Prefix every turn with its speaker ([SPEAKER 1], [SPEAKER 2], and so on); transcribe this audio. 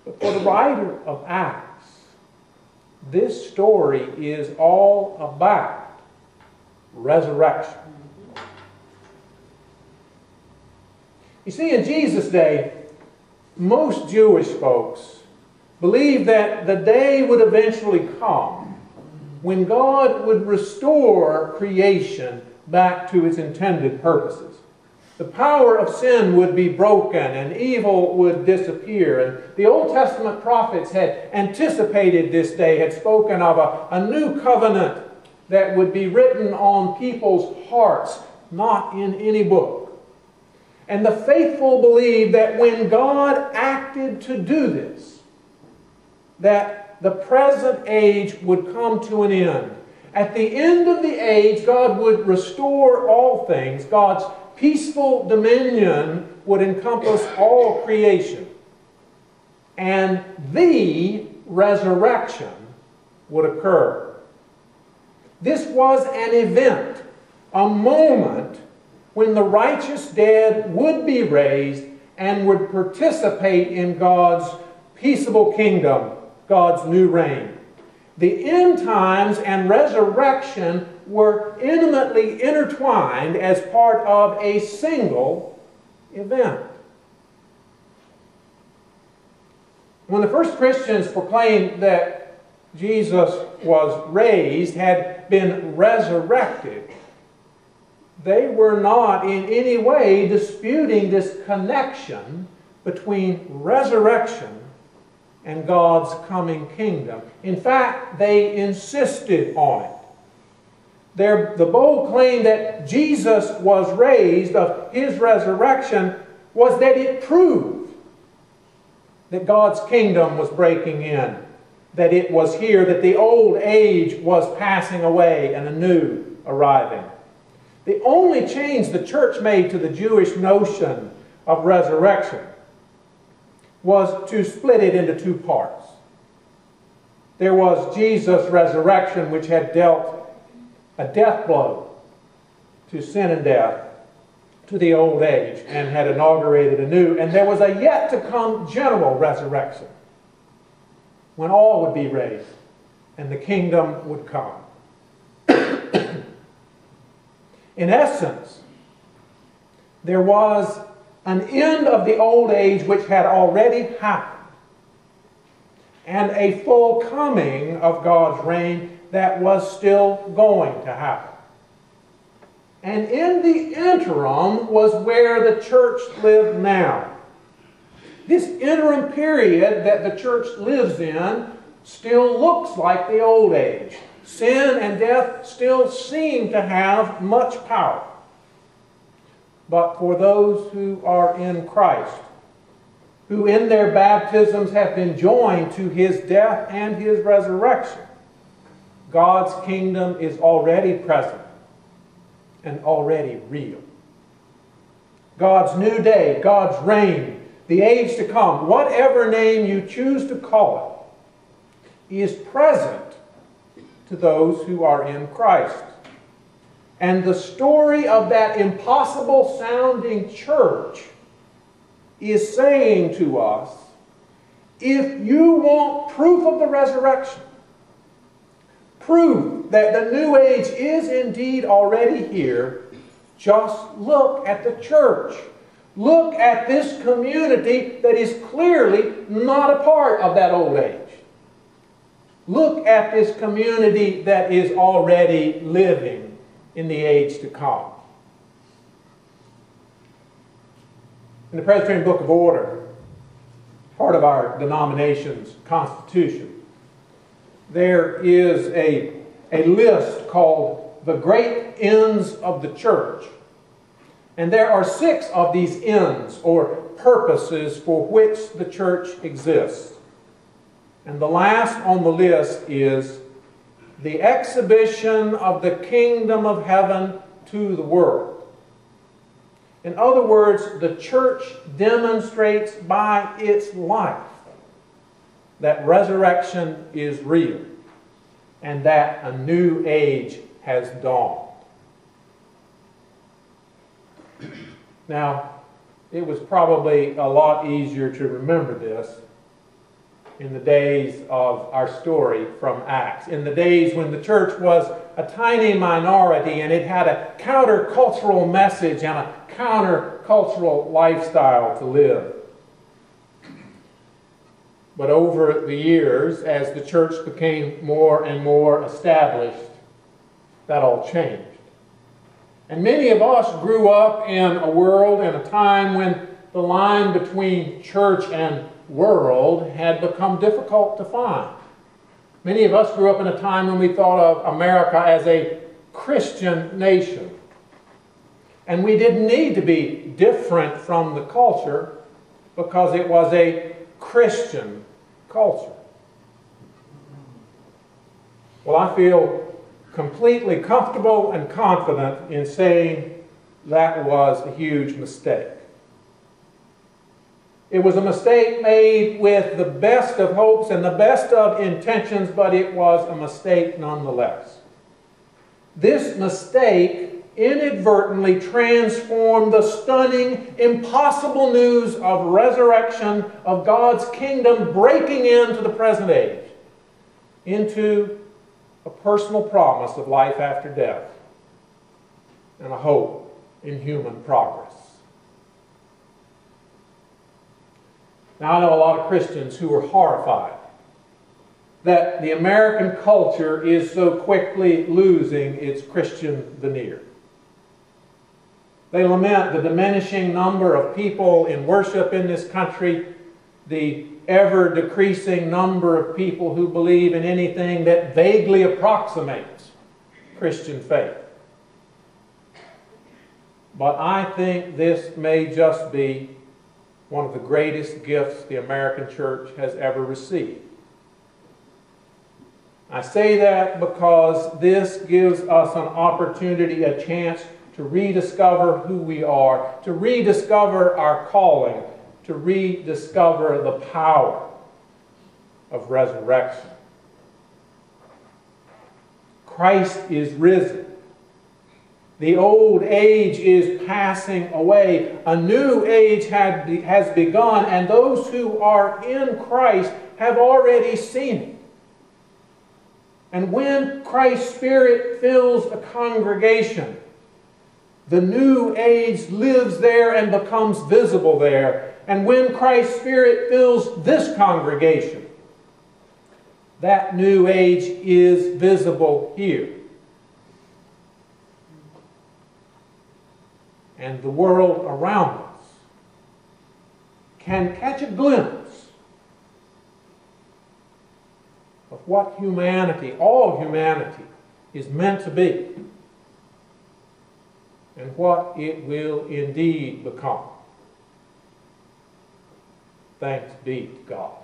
[SPEAKER 1] But for the writer of Acts, this story is all about resurrection. You see, in Jesus' day, most Jewish folks believed that the day would eventually come when God would restore creation back to its intended purposes. The power of sin would be broken and evil would disappear. And the Old Testament prophets had anticipated this day, had spoken of a new covenant that would be written on people's hearts, not in any book. And the faithful believed that when God acted to do this, that the present age would come to an end. At the end of the age, God would restore all things. God's peaceful dominion would encompass all creation. And the resurrection would occur. This was an event, a moment when the righteous dead would be raised and would participate in God's peaceable kingdom, God's new reign. The end times and resurrection were intimately intertwined as part of a single event. When the first Christians proclaimed that Jesus was raised, had been resurrected, they were not in any way disputing this connection between resurrection and God's coming kingdom. In fact, they insisted on it. The bold claim that Jesus was raised, of His resurrection, was that it proved that God's kingdom was breaking in, that it was here, that the old age was passing away and a new arriving. The only change the church made to the Jewish notion of resurrection was to split it into two parts. There was Jesus' resurrection, which had dealt a death blow to sin and death, to the old age, and had inaugurated a new. And there was a yet-to-come general resurrection, when all would be raised and the kingdom would come. In essence, there was an end of the old age which had already happened, and a full coming of God's reign that was still going to happen. And in the interim was where the church lived now. This interim period that the church lives in still looks like the old age. Sin and death still seem to have much power. But for those who are in Christ, who in their baptisms have been joined to His death and His resurrection, God's kingdom is already present and already real. God's new day, God's reign, the age to come, whatever name you choose to call it, is present to those who are in Christ. And the story of that impossible sounding church is saying to us, if you want proof of the resurrection, proof that the new age is indeed already here, just look at the church. Look at this community that is clearly not a part of that old age. Look at this community that is already living in the age to come. In the Presbyterian Book of Order, part of our denomination's constitution, there is a list called the Great Ends of the Church. And there are 6 of these ends, or purposes, for which the church exists. And the last on the list is the exhibition of the kingdom of heaven to the world. In other words, the church demonstrates by its life that resurrection is real and that a new age has dawned. Now, it was probably a lot easier to remember this in the days of our story from Acts, in the days when the church was a tiny minority and it had a countercultural message and a countercultural lifestyle to live. But over the years, as the church became more and more established, that all changed. And many of us grew up in a world and a time when the line between church and world had become difficult to find. Many of us grew up in a time when we thought of America as a Christian nation. And we didn't need to be different from the culture because it was a Christian culture. Well, I feel completely comfortable and confident in saying that was a huge mistake. It was a mistake made with the best of hopes and the best of intentions, but it was a mistake nonetheless. This mistake inadvertently transformed the stunning, impossible news of resurrection of God's kingdom breaking into the present age into a personal promise of life after death and a hope in human progress. Now, I know a lot of Christians who are horrified that the American culture is so quickly losing its Christian veneer. They lament the diminishing number of people in worship in this country, the ever-decreasing number of people who believe in anything that vaguely approximates Christian faith. But I think this may just be one of the greatest gifts the American church has ever received. I say that because this gives us an opportunity, a chance to rediscover who we are, to rediscover our calling, to rediscover the power of resurrection. Christ is risen. The old age is passing away. A new age has begun, and those who are in Christ have already seen it. And when Christ's Spirit fills a congregation, the new age lives there and becomes visible there. And when Christ's Spirit fills this congregation, that new age is visible here. And the world around us can catch a glimpse of what humanity, all humanity, is meant to be and what it will indeed become. Thanks be to God.